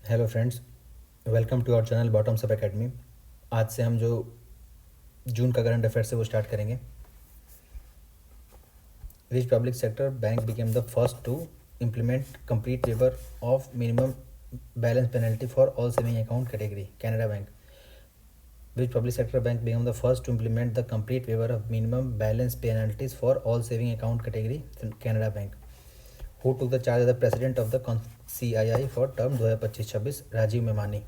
Hello friends, welcome to our channel Bottoms Up Academy. आज से हम जो जून का करंट अफेयर्स है वो स्टार्ट करेंगे। Which public sector bank became the first to implement complete waiver of minimum balance penalty for all saving account category? Canara bank. Which public sector bank became the first to implement the complete waiver of minimum balance penalties for all saving account category? Canara bank. Who took the charge as the president of the CII for term 2025-26? Rajiv Memani.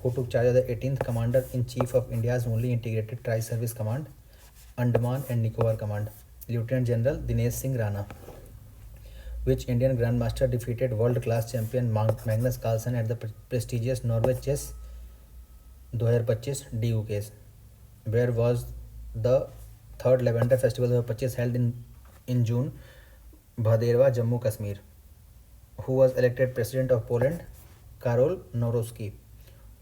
Who took charge as the 18th Commander-in-Chief of India's only integrated tri-service command, Andaman and Nicobar Command? Lieutenant General Dinesh Singh Rana. Which Indian Grandmaster defeated world-class champion Magnus Carlsen at the prestigious Norway Chess 2025 DUKs? Where was the third Lavender Festival 2025 held in June? Bhaderwa, Jammu Kashmir. Who was elected president of Poland? Karol Nawrocki.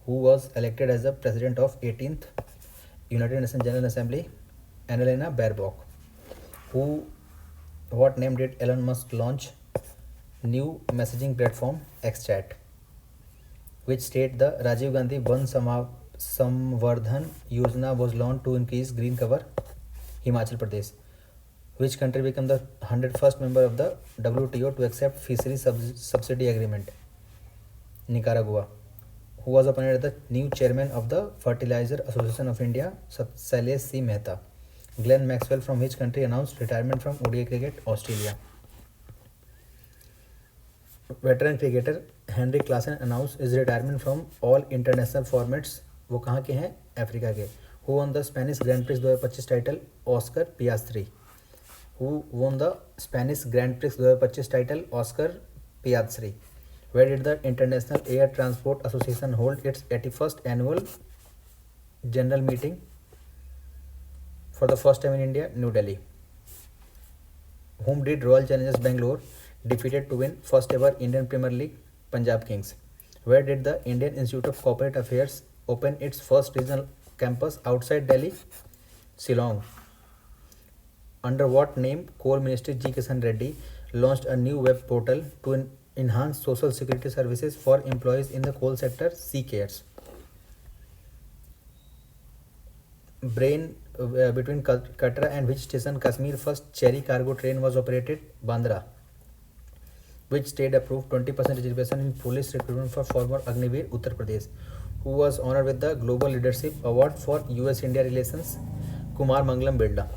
Who was elected as the president of 18th United Nations General Assembly? Annalena Baerbock. What name did Elon Musk launch new messaging platform XChat? Which state the Rajiv Gandhi Van Samvardhan Yojana was launched to increase green cover? Himachal Pradesh. Which country became the 101st member of the WTO to accept fishery subsidy agreement? Nicaragua. Who was appointed as the new chairman of the Fertilizer Association of India? Sailesh C. Mehta. Glenn Maxwell from which country announced retirement from ODI cricket? Australia. Veteran cricketer Henry Klaasen announced his retirement from all international formats. वो कहाँ के हैं? Africa के. Who won the Spanish Grand Prix 2025 title? Oscar Piastri. Who won the Spanish Grand Prix 2025 title? Oscar Piastri. Where did the International Air Transport Association hold its 81st annual general meeting for the first time in India? New Delhi. Whom did Royal Challengers Bangalore defeated to win first ever Indian Premier League? Punjab Kings. Where did the Indian Institute of Corporate Affairs open its first regional campus outside Delhi? Shillong. Under what name Coal Minister G. Kishan Reddy launched a new web portal to enhance social security services for employees in the coal sector? C-Cares. Between Katra and which station Kashmir first cherry cargo train was operated? Bandra. Which state approved 20% reservation in police recruitment for former Agniveer? Uttar Pradesh. Who was honored with the Global Leadership Award for US-India Relations? Kumar Mangalam Birla.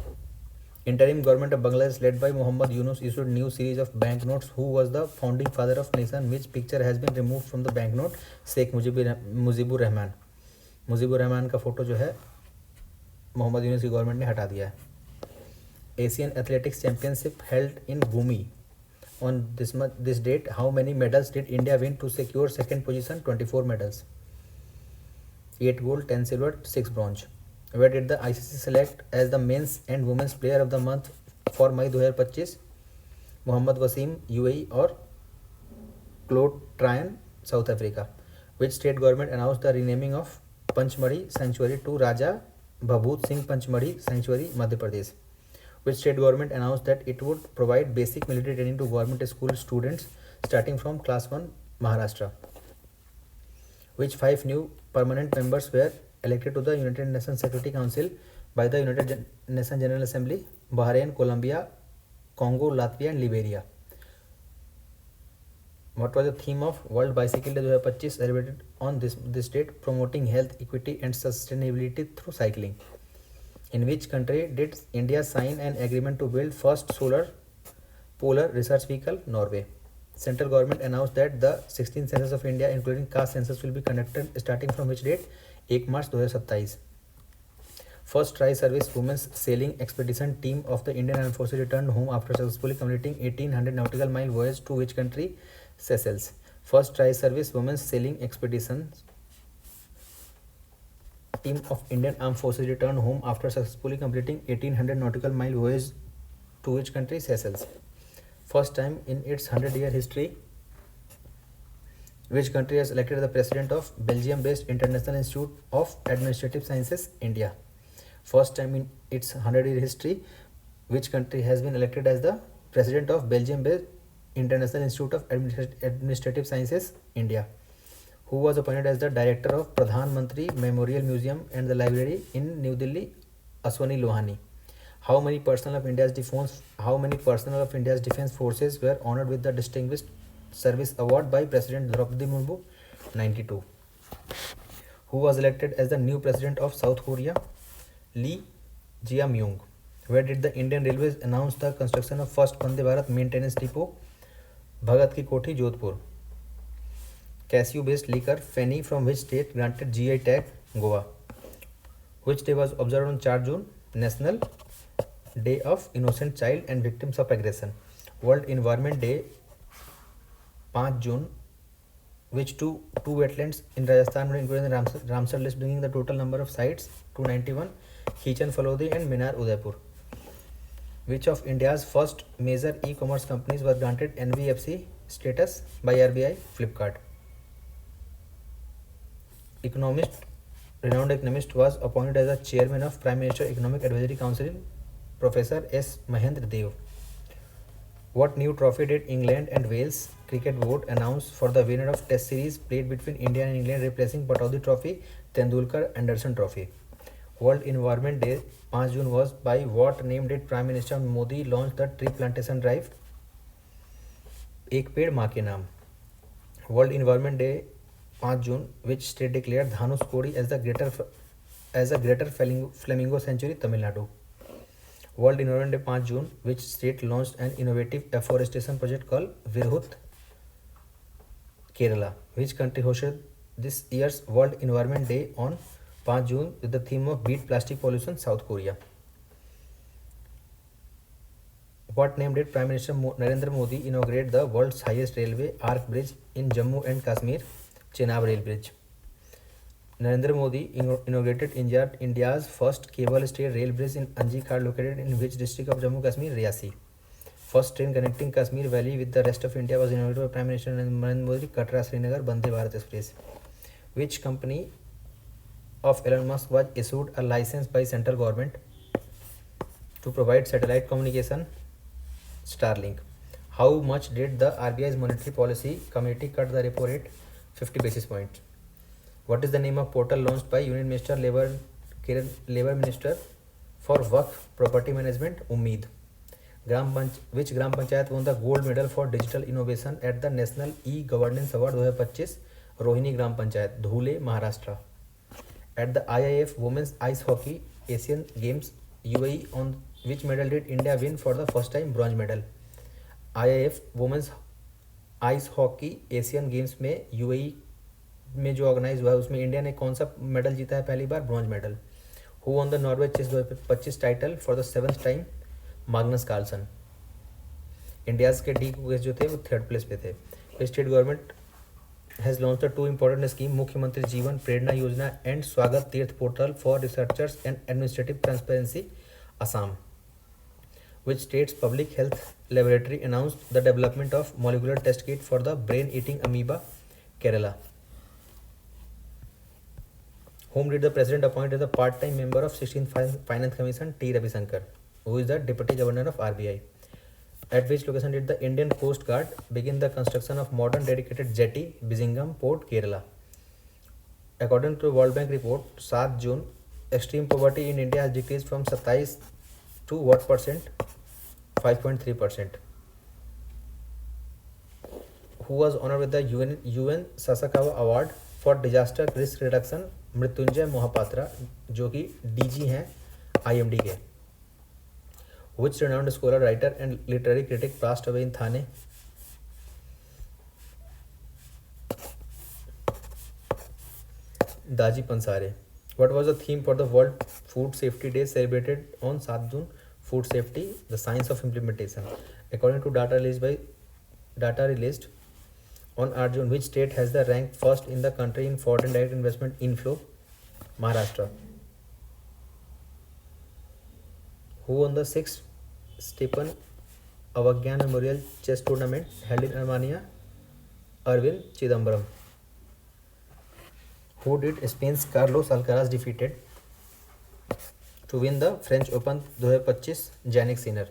Interim government of Bangladesh led by Muhammad Yunus issued new series of banknotes. Who was the founding father of nation? Which picture has been removed from the banknote? Sheikh Mujibur Rahman. Mujibur Rahman का photo जो है मोहम्मद यूनुस की government ने हटा दिया है. Asian athletics championship held in Gumi on this date. How many medals did India win to secure second position? 24 medals. 8 gold, 10 silver, 6 bronze. Where did the ICC select as the men's and women's player of the month for May 2025? Mohammad Wasim, UAE, or Claude Tryon, South Africa? Which state government announced the renaming of Panchmari Sanctuary to Raja Bhabut Singh Panchmari Sanctuary, Madhya Pradesh? Which state government announced that it would provide basic military training to government school students starting from class 1? Maharashtra. Which 5 new permanent members were elected to the United Nations Security Council by the United Nations General Assembly? Bahrain, Colombia, Congo, Latvia and Liberia. What was the theme of World Bicycle Day 2025 celebrated on this date? Promoting health, equity and sustainability through cycling. In which country did India sign an agreement to build first solar polar research vehicle? Norway. Central government announced that the 16th census of India including caste census will be conducted starting from which date? 1 March 2027. First tri-service women's sailing expedition team of the Indian Armed Forces returned home after successfully completing 1800 nautical mile voyage to which country? Seychelles. First tri-service women's sailing expedition team of Indian Armed Forces returned home after successfully completing 1800 nautical mile voyage to which country? Seychelles. First time in its 100-year history, which country has elected the president of Belgium-based International Institute of Administrative Sciences? India. First time in its 100-year history, which country has been elected as the president of Belgium-based International Institute of Administrative Sciences? India. Who was appointed as the director of Pradhan Mantri Memorial Museum and the Library in New Delhi? Aswani Lohani. How many personnel of India's defense forces were honored with the Distinguished Service Award by President Draupadi Murmu? 92. Who was elected as the new president of South Korea? Lee Jae-myung. Where did the Indian Railways announce the construction of first Vande Bharat maintenance depot? Bhagat Ki Kothi, Jodhpur. Cashew-based liquor Feni from which state granted GI tag? Goa. Which day was observed on 4 June? National Day of Innocent Child and Victims of Aggression. World Environment Day 5 June. Which two wetlands in Rajasthan were included in the Ramsar list, bringing the total number of sites to 91? Khichan Falodi and Minar Udaipur. Which of India's first major e-commerce companies were granted NBFC status by RBI? Flipkart. Renowned economist was appointed as the chairman of Prime Minister Economic Advisory Council, Professor S. Mahendra Dev. What new trophy did England and Wales Cricket Board announce for the winner of Test series played between India and England, replacing Pataudi Trophy, Tendulkar Anderson Trophy? World Environment Day 5 June was by what name did Prime Minister Modi launch the tree plantation drive? एक पेड़ माँ के नाम. World Environment Day 5 June, which state declared Dhanushkodi as a greater flamingo sanctuary? Tamil Nadu. World Environment Day 5 June, which state launched an innovative afforestation project called Virhut? Kerala. Which country hosted this year's World Environment Day on 5 June with the theme of Beat Plastic Pollution? South Korea. What name did Prime Minister Narendra Modi inaugurate the world's highest railway arc bridge in Jammu and Kashmir? Chenab Rail Bridge. Narendra Modi inaugurated India's first cable-stayed rail bridge in Anji Khad, located in which district of Jammu Kashmir? Riyasi. First train connecting Kashmir Valley with the rest of India was inaugurated by Prime Minister Narendra Modi. Katra Srinagar Vande Bharat Express. Which company of Elon Musk was issued a license by central government to provide satellite communication? Starlink. How much did the RBI's monetary policy committee cut the repo rate? 50 basis points. What is the name of portal launched by Union Minister Labor Minister for Waqf Property Management? Ummeed. Which Gram Panchayat won the gold medal for digital innovation at the National E-Governance Award 2025? Rohini Gram Panchayat, Dhule, Maharashtra. At the IIF Women's Ice Hockey Asian Games UAE, on which medal did India win for the first time? Bronze medal. IIF Women's ice hockey Asian games में UAE में जो organise हुआ है उसमें India ने कौन सा medal जीता है पहली बार? Bronze medal. Who won the Norway chess 2025 title for the 7th time? Magnus Carlsen. India's के डी कुकेस जो थे वो 3rd प्लेस पे थे. State government has launch the 2 important scheme, Mukhyamantri Jeevan Prerna Yojana and Swagat Tirth portal for researchers and administrative transparency, Assam. Which state's public health laboratory announced the development of molecular test kit for the brain-eating amoeba? Kerala. Whom did the president appoint as the part-time member of 16th Finance Commission? T. Ravisankar, who is the Deputy Governor of RBI. At which location did the Indian Coast Guard begin the construction of modern dedicated jetty, Bizingam Port, Kerala? According to World Bank report, 7 June, extreme poverty in India has decreased from 27 to what percent? 5.3%. Who was honored with the UN Sasakawa Award for Disaster Risk Reduction? Mrityunjay Mohapatra, जो कि DG हैं IMD के. Which renowned scholar, writer and literary critic passed away in Thane? Daji Pansare. What was the theme for the World Food Safety Day celebrated on 7 June? Food safety, the science of implementation. According to data released on 8 June, which state has the rank first in the country in foreign direct investment inflow? Maharashtra. Who won the 6th Stephen Avagyan Memorial Chess Tournament held in Armenia? Arvind Chidambaram. Who did Spain's Carlos Alcaraz defeated to win the French Open 2025? Jannik Sinner.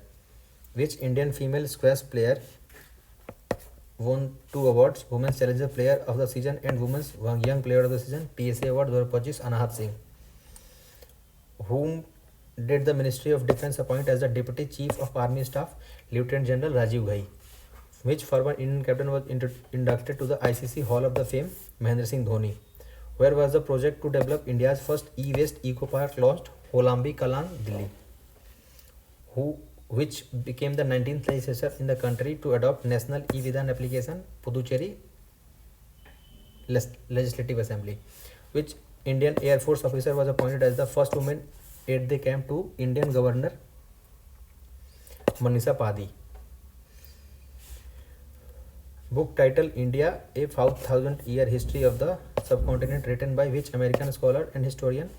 Which Indian female squash player won two awards: Women's Challenger Player of the Season and Women's Young Player of the Season. PSA Award 2025 Anahat Singh. Whom did the Ministry of Defence appoint as the Deputy Chief of Army Staff? Lieutenant General Rajiv Ghai. Which former Indian captain was inducted to the ICC Hall of the Fame? Mahendra Singh Dhoni. Where was the project to develop India's first e-waste eco park launched? Holambi Kalan, Delhi. Which became the 19th legislature in the country to adopt National E-Vidhan application? Puducherry Legislative Assembly. Which Indian Air Force officer was appointed as the first woman aide de camp to Indian Governor Manisha Padi? Book title India, A 5,000-Year History of the Subcontinent, written by which American scholar and historian?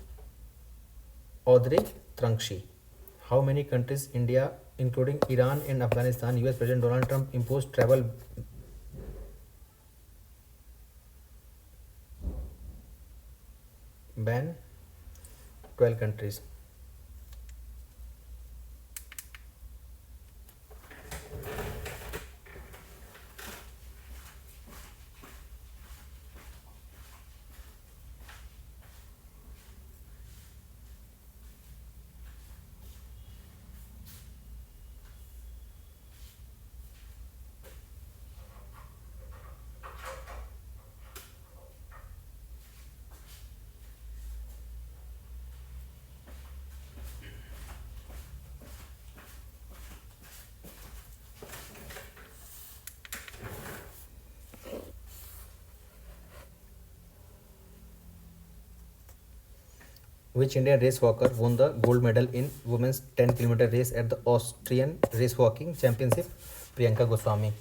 Audrey Trunkshy. How many countries India, including Iran and Afghanistan, US President Donald Trump imposed travel ban? 12 countries. Which Indian race walker won the gold medal in women's 10 km race at the Austrian Race Walking Championship? Priyanka Goswami.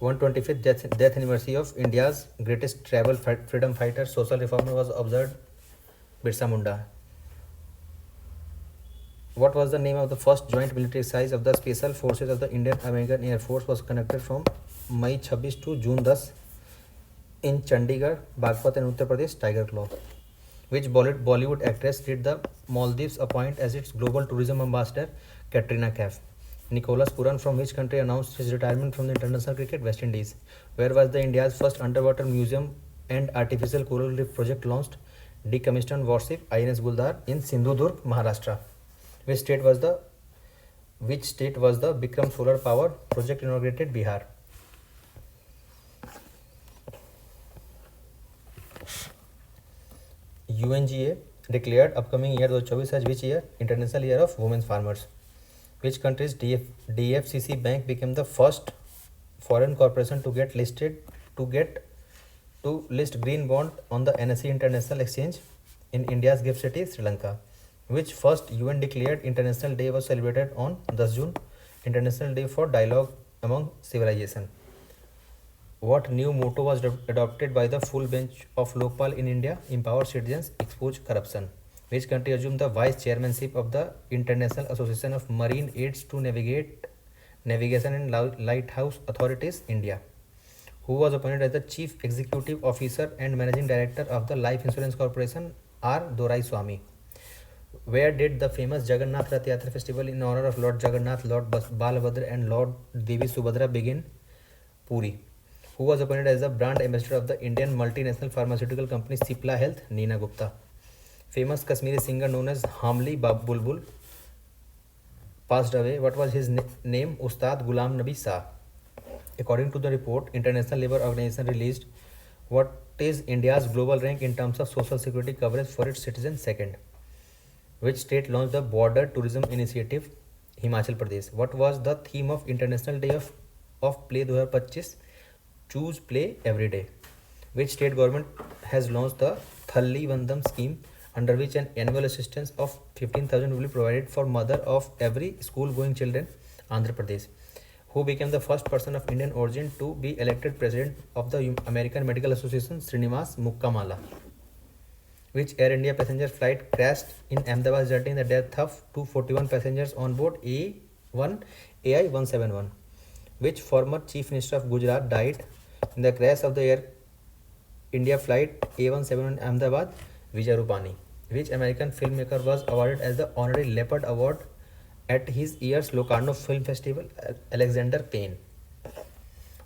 125th death anniversary of India's greatest tribal freedom fighter, social reformer was observed. Birsa Munda. What was the name of the first joint military exercise of the Special Forces of the Indian American Air Force was conducted from May 26 to June 10 in Chandigarh, Bagpat and Uttar Pradesh? Tiger Claw. Which Bollywood actress did the Maldives appoint as its global tourism ambassador? Katrina Kaif. Nicholas Puran from which country announced his retirement from the international cricket? West Indies. Where was the India's first underwater museum and artificial coral reef project launched? Decommissioned warship INS Guldar in Sindhudurg, Maharashtra. Which state was the Bikram solar power project inaugurated? Bihar. UNGA declared upcoming year 2024 as which year? International Year of Women Farmers. Which country's DFCC Bank became the first foreign corporation to list green bond on the NSE International Exchange? In India's gift city, Sri Lanka. Which first UN declared International Day was celebrated on 10 June? International Day for Dialogue Among Civilization. What new motto was adopted by the full bench of Lokpal in India? Empower citizens, expose corruption. Which country assumed the vice chairmanship of the International Association of Marine Aids to Navigation and Lighthouse Authorities? India. Who was appointed as the Chief Executive Officer and Managing Director of the Life Insurance Corporation? R. Dorai Swami. Where did the famous Jagannath Rath Yatra festival in honor of Lord Jagannath, Lord Balabhadra and Lord Devi Subhadra begin? Puri. Who was appointed as the brand ambassador of the Indian multinational pharmaceutical company Cipla Health? Neena Gupta. Famous Kashmiri singer known as Hamli Bulbul passed away. What was his name? Ustad Ghulam Nabi Shah. According to the report International Labour Organization released, what is India's global rank in terms of social security coverage for its citizens? Second. Which state launched the Border Tourism Initiative? Himachal Pradesh. What was the theme of International Day of Play 2025? Choose Play Every Day. Which state government has launched the Thalli Vandam scheme, under which an annual assistance of 15,000 will be provided for mother of every school-going children? Andhra Pradesh. Who became the first person of Indian origin to be elected president of the American Medical Association? Srinivas Mukkamala. Which Air India passenger flight crashed in Ahmedabad, resulting in the death of 241 passengers on board AI-171? Which former Chief Minister of Gujarat died in the crash of the Air India flight A171 Ahmedabad? Vijay Rupani. Which American filmmaker was awarded as the Honorary Leopard Award at his year's Locarno Film Festival? Alexander Payne.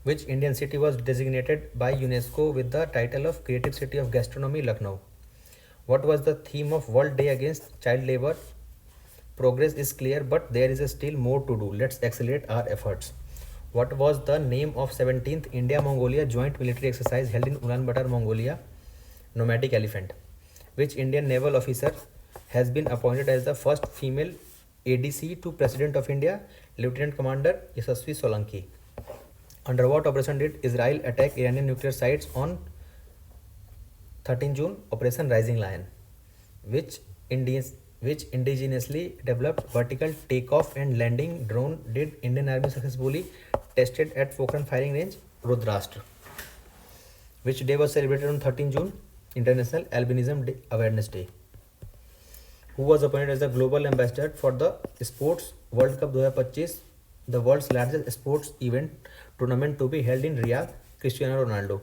Which Indian city was designated by UNESCO with the title of Creative City of Gastronomy, Lucknow? What was the theme of World Day Against Child Labor? Progress is clear, but there is still more to do. Let's accelerate our efforts. What was the name of 17th India-Mongolia joint military exercise held in Ulaanbaatar, Mongolia? Nomadic Elephant. Which Indian naval officer has been appointed as the first female ADC to President of India? Lieutenant Commander Yashasvi Solanki. Under what operation did Israel attack Iranian nuclear sites on 13 June? Operation Rising Lion. Which indigenously developed vertical takeoff and landing drone did Indian Army successfully tested at Pokhran firing range? Rudrashtra. Which day was celebrated on 13 June? International Albinism Awareness Day. Who was appointed as the global ambassador for the Sports World Cup 2025, the world's largest sports event tournament to be held in Riyadh? Cristiano Ronaldo.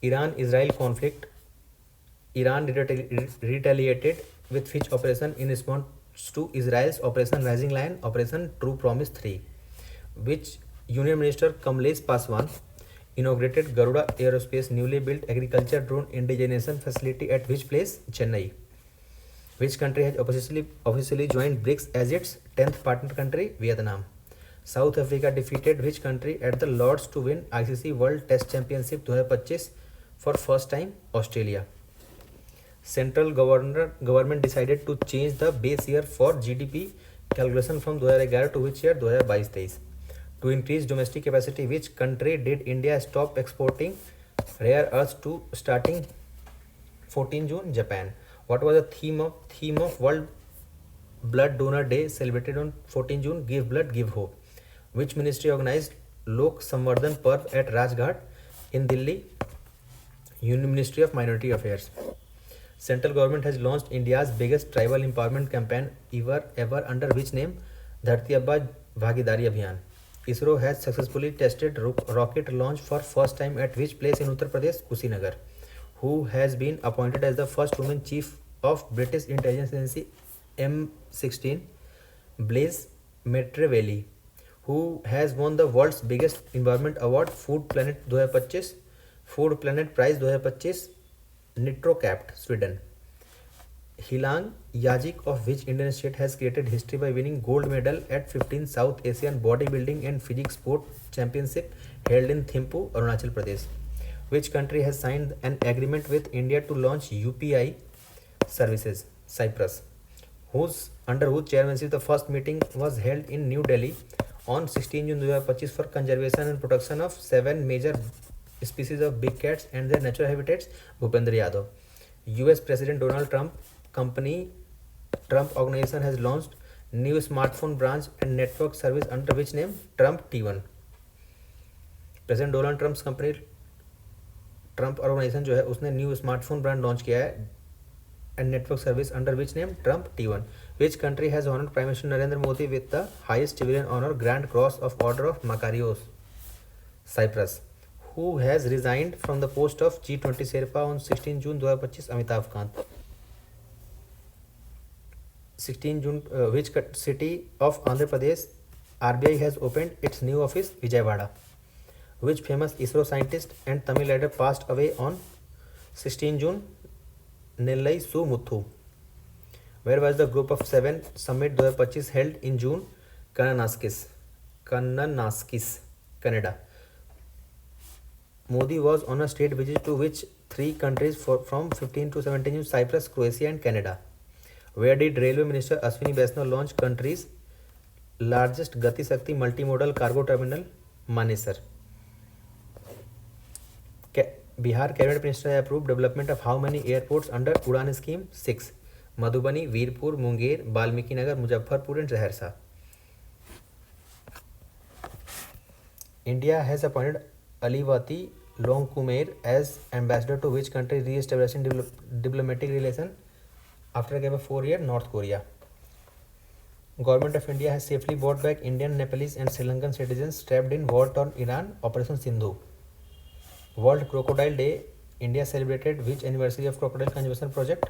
Iran-Israel conflict. Iran retaliated with which operation in response to Israel's Operation Rising Lion, Operation True Promise 3? Which Union Minister Kamlesh Paswan inaugurated Garuda Aerospace newly built agriculture drone indigenization facility at which place? Chennai. Which country has officially joined BRICS as its 10th partner country? Vietnam. South Africa defeated which country at the Lords to win ICC World Test Championship 2025 for first time? Australia. Central government decided to change the base year for GDP calculation from 2011 to which year? 2022-23. To increase domestic capacity, which country did India stop exporting rare earths to starting 14 June? Japan. What was the theme of World Blood Donor Day celebrated on 14 June? Give blood, give hope. Which ministry organized Lok Samvardhan Parv at Rajghat in Delhi? Union Ministry of Minority Affairs. Central government has launched India's biggest tribal empowerment campaign ever under which name? Dharti Abba Bhagidari Abhiyan. ISRO has successfully tested rocket launch for first time at which place in Uttar Pradesh? Kushinagar. Who has been appointed as the first woman chief of British intelligence agency M16? Blaise Maitreveli. Who has won the world's biggest environment award? Food Planet 2025, Food Planet Prize 2025, Nitrocapt, Sweden. Hilang Yajic of which Indian state has created history by winning gold medal at 15th South Asian Bodybuilding and Physique Sport Championship held in Thimphu, Arunachal Pradesh? Which country has signed an agreement with India to launch UPI services? Cyprus. Under whose chairmanship the first meeting was held in New Delhi on 16 June 2025 for conservation and protection of 7 major species of big cats and their natural habitats? Bhupendra Yadav. US President Donald Trump company Trump Organization has launched new smartphone branch and network service under which name? Trump T1. President Donald Trump's company Trump organisation जो है उसने new smartphone brand launch किया है and network service under which name? Trump T1. Which country has honoured prime minister Narendra Modi with the highest civilian honour grand cross of order of Makarios? Cyprus. Who has resigned from the post of G20 Sherpa on 16 June 2025? Amitabh Kant. 16 June, which city of Andhra Pradesh RBI has opened its new office? Vijayawada. Which famous ISRO scientist and Tamil leader passed away on 16 June? Nellai Su Muthu. Where was the Group of Seven Summit 2025 held in June? Kananaskis, Canada. Modi was on a state visit to which three countries from 15 to 17 June? Cyprus, Croatia and Canada. Where did Railway Minister Ashwini Vaishnaw launch country's largest Gati Shakti multimodal cargo terminal? Manesar. Bihar Cabinet Minister has approved development of how many airports under Udan scheme? 6. Madhubani, Veerpur, Munger, Balmiki Nagar, Muzaffarpur and Saharsa. India has appointed Aliwati Longkumer as ambassador to which country re-establishing diplomatic relation after a gap of 4 years? North Korea. Government of India has safely brought back Indian, Nepalese and Sri Lankan citizens trapped in war-torn Iran, Operation Sindhu. World Crocodile Day. India celebrated which anniversary of Crocodile Conservation Project?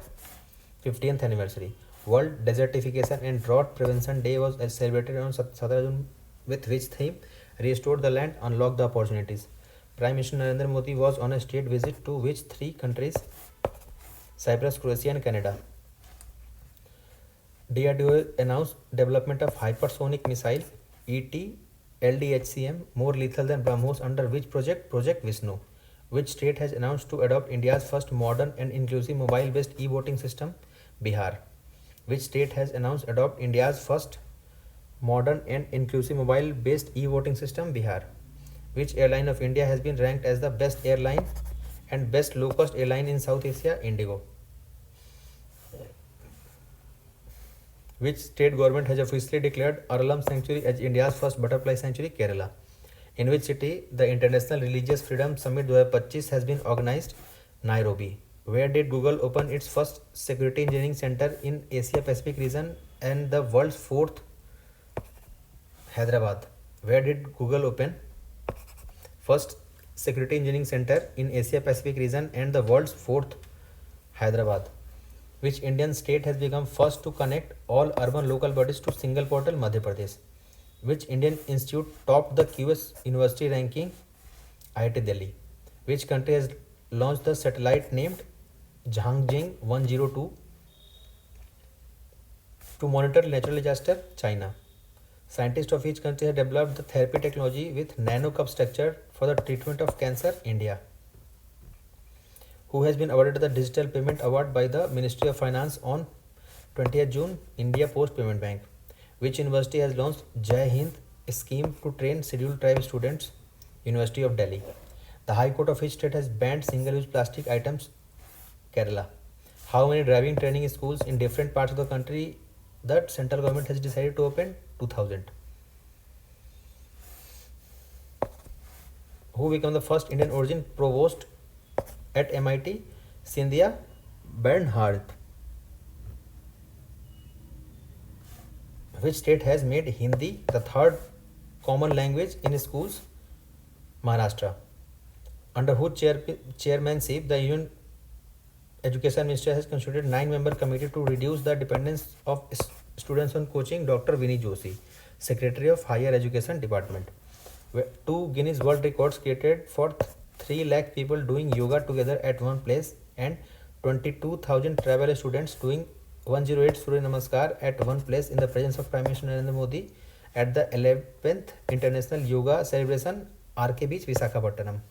50th anniversary. World Desertification and Drought Prevention Day was celebrated on 17 June with which theme? restore the land, unlock the opportunities. Prime Minister Narendra Modi was on a state visit to which three countries? Cyprus, Croatia, and Canada. DRDO announced development of hypersonic missile ET LDHCM more lethal than BrahMos under which project? Project Vishnu. Which state has announced to adopt India's first modern and inclusive mobile-based e-voting system? Bihar. Which state has announced adopt India's first modern and inclusive mobile-based e-voting system? Bihar. Which airline of India has been ranked as the best airline and best low-cost airline in South Asia? Indigo. Which state government has officially declared Aralam Sanctuary as India's first butterfly sanctuary? Kerala. In which city the International Religious Freedom Summit 2025 has been organized? Nairobi. Where did Google open its first security engineering center in Asia Pacific region and the world's fourth? Hyderabad. Where did Google open first security engineering center in Asia Pacific region and the world's fourth? Hyderabad. Which Indian state has become first to connect all urban local bodies to single portal? Madhya Pradesh. Which Indian institute topped the QS University ranking? IIT Delhi. Which country has launched the satellite named Zhangjiang 102 to monitor natural disaster? China. Scientists of each country have developed the therapy technology with nano cup structure for the treatment of cancer? India. Who has been awarded the Digital Payment Award by the Ministry of Finance on 20th June? India Post Payment Bank. Which university has launched Jai Hind scheme to train scheduled tribe students? University of Delhi. The High Court of which state has banned single-use plastic items? Kerala. How many driving training schools in different parts of the country that central government has decided to open? 2000. Who became the first Indian origin provost at MIT? Cynthia Bernhardt. Which state has made Hindi the third common language in schools? Maharashtra. Under whose chairmanship the Union Education Ministry has constituted 9-member committee to reduce the dependence of students on coaching? Dr. Vinny Joshi, Secretary of Higher Education Department. 2 Guinness World Records created for 3 lakh people doing yoga together at one place and 22,000 travel students doing 108 Surya Namaskar at one place in the presence of Prime Minister Narendra Modi at the 11th International Yoga Celebration RK Beach, Visakhapatnam.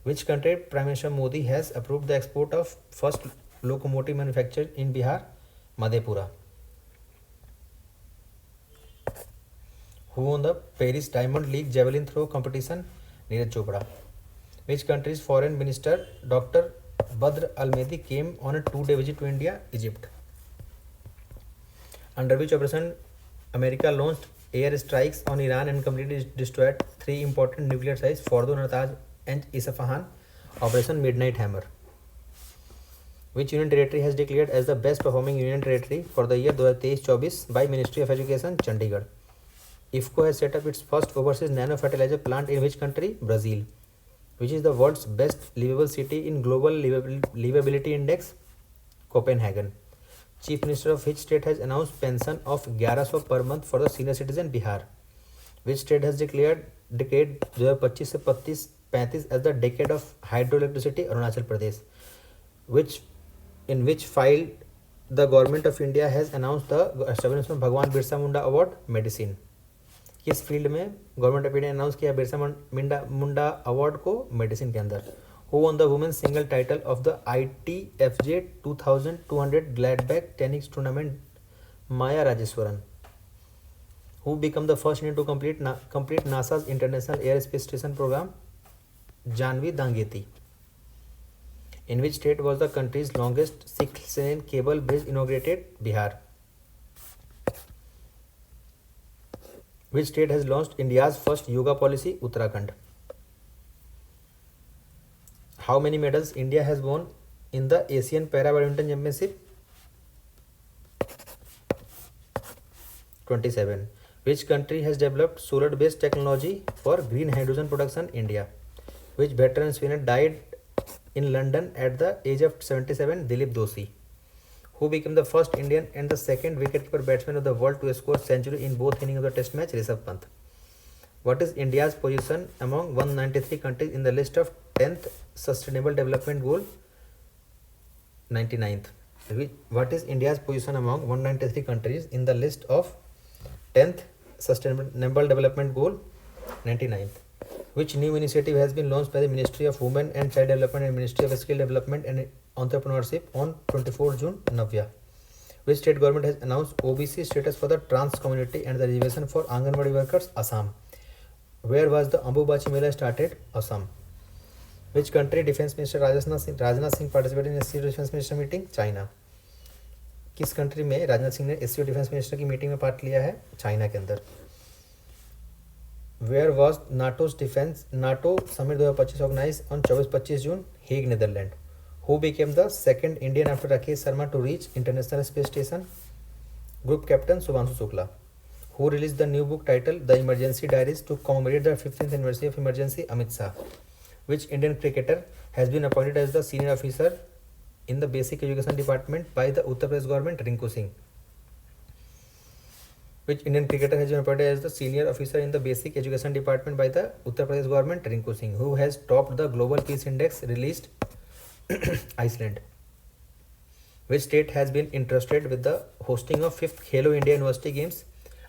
Which country Prime Minister Modi has approved the export of first locomotive manufactured in Bihar? Madhepura. Who won the Paris Diamond League Javelin Throw competition? Neeraj Chopra. Which country's foreign minister Dr. Badr Almedi came on a 2-day visit to India? Egypt. Under which operation America launched air strikes on Iran and completely destroyed 3 important nuclear sites, Fordo, Natanz and Isfahan? Operation Midnight Hammer. Which union territory has declared as the best performing union territory for the year 2023-24 by Ministry of Education? Chandigarh. IFCO has set up its first overseas nano fertilizer plant in which country? Brazil. Which is the world's best livable city in Global Livability Index? Copenhagen. Chief Minister of which state has announced pension of 1100 per month for the senior citizen? Bihar. Which state has declared decade 2025 से 35 as the decade of hydroelectricity? Arunachal Pradesh. In which file the government of India has announced the establishment of Bhagwan Birsa Munda Award? Medicine. किस field में government of India announce किया Birsa Munda award को? Medicine के अंदर. Who won the women's single title of the ITFJ 2200 Gladbach tennis tournament? Maya Rajeshwaran. Who became the first Indian to complete NASA's International Aerospace Station program? Janvi Dangeti. In which state was the country's longest 6-lane cable bridge inaugurated? Bihar. Which state has launched India's first yoga policy? Uttarakhand. How many medals India has won in the Asian Para Badminton Championship? 27. Which country has developed solar-based technology for green hydrogen production? India. Which veteran spinner died in London at the age of 77? Dilip Doshi. Who became the first Indian and the second wicketkeeper batsman of the world to score century in both innings of the Test match? Rishabh Pant. What is India's position among 193 countries in the list of 10th Sustainable Development Goal? 99th. What is India's position among 193 countries in the list of 10th Sustainable Development Goal? 99th. Which new initiative has been launched by the Ministry of Women and Child Development and Ministry of Skill Development and Entrepreneurship on 24 June? Navya. Which state government has announced OBC status for the trans community and the reservation for Anganwadi workers? Assam. Where was the Ambubachi Mela started? Assam. Which country Defense Minister Rajnath Singh participated in SCO Defense Minister meeting? China. किस country में राजनाथ सिंह ने SCO defence minister की meeting में part लिया है? China के अंदर. Where was NATO summit 2025 organise on 24-25 जून? Hague, Netherland. Who became the second Indian after Rakesh Sharma to reach international space station? Group captain Shubhanshu Shukla. Who released the new book titled The Emergency Diaries to commemorate the 15th anniversary of emergency? Amit Shah. Which Indian cricketer has been appointed as the senior officer in the basic education department by the Uttar Pradesh government? Rinku Singh. Which Indian cricketer has been appointed as the senior officer in the basic education department by the Uttar Pradesh government? Rinku Singh. Who has topped the Global Peace Index released? Iceland. Which state has been entrusted with the hosting of 5th Khelo India University Games?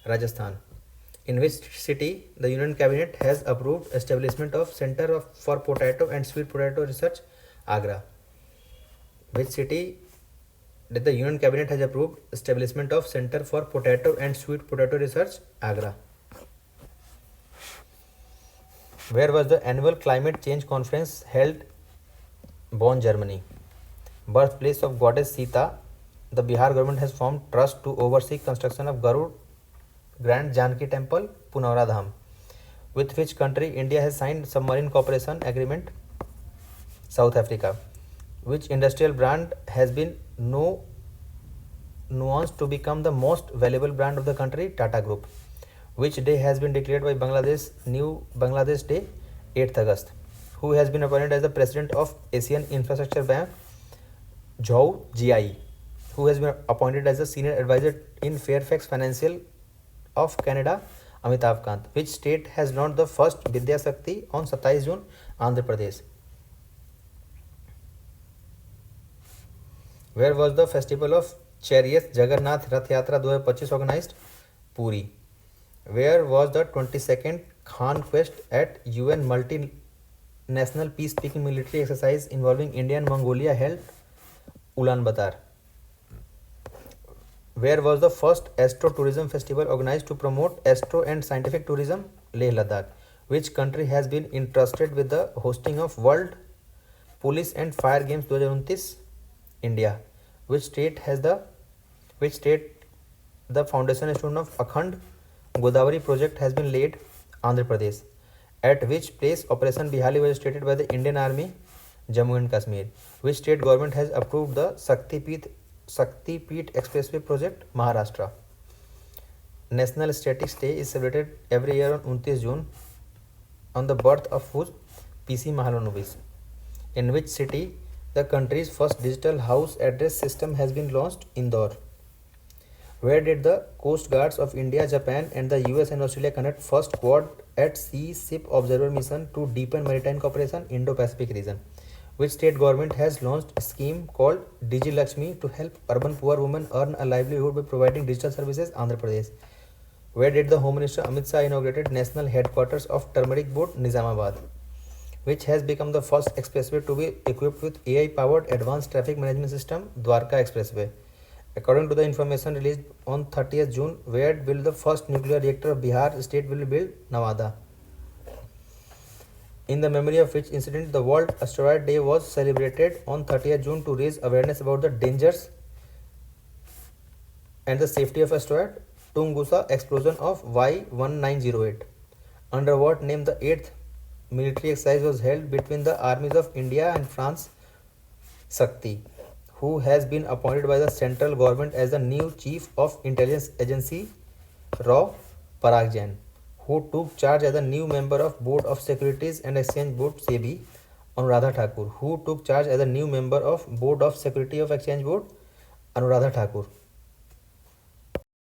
Rajasthan. In which city the Union Cabinet has approved establishment of Center for Potato and Sweet Potato Research? Agra. Which city did the Union Cabinet has approved establishment of Center for Potato and Sweet Potato Research? Agra. Where was the annual climate change conference held? Bonn, Germany. Birthplace of goddess Sita. The Bihar government has formed trust to oversee construction of Garud Grand Janki Temple, Punawra Dham. With which country India has signed submarine cooperation agreement? South Africa. Which industrial brand has been nuanced to become the most valuable brand of the country? Tata Group. Which day has been declared by Bangladesh New Bangladesh Day? 8th August. Who has been appointed as the president of Asian Infrastructure Bank? Zhou Jiai. Who has been appointed as the senior advisor in Fairfax Financial of Canada? Amitabh Kant. Which state has launched the first Vidya Shakti on 27 June? Andhra Pradesh. Where was the festival of chariots Jagannath Rath Yatra 2025 organized? Puri. Where was the 22nd Khan Quest at UN multinational peacekeeping military exercise involving India and Mongolia held? Ulaanbaatar. Where was the first Astro Tourism Festival organized to promote astro and scientific tourism? Leh Ladakh. Which country has been entrusted with the hosting of World Police and Fire Games 2029? India. Which state the foundation stone of Akhand Godavari project has been laid? Andhra Pradesh. At which place Operation Bihali was stated by the Indian Army? Jammu and Kashmir. Which state government has approved the Shakti Peeth Expressway project? Maharashtra. National Statics Day is celebrated every year on 29 June on the birth of whose? PC Mahalanobis. In which city the country's first digital house address system has been launched? Indore. Where did the Coast Guards of India, Japan and the US and Australia conduct first Quad at Sea Ship Observer mission to deepen maritime cooperation? Indo-Pacific region. Which state government has launched a scheme called Digi Lakshmi to help urban poor women earn a livelihood by providing digital services? Andhra Pradesh. Where did the Home Minister Amit Shah inaugurated national headquarters of Turmeric Board? Nizamabad. Which has become the first expressway to be equipped with AI-powered advanced traffic management system? Dwarka Expressway. According to the information released on 30th June, where will the first nuclear reactor of Bihar state will be built? Nevada. In the memory of which incident the World Asteroid Day was celebrated on 30th June to raise awareness about the dangers and the safety of asteroid? Tunguska explosion of Y1908. Under what name the 8th military exercise was held between the armies of India and France? Shakti. Who has been appointed by the central government as the new chief of intelligence agency? Rao Parag Jain. Who took charge as a new member of Board of Securities and Exchange Board SEBI? Anuradha Thakur. Who took charge as a new member of Board of Security of Exchange Board? Anuradha Thakur.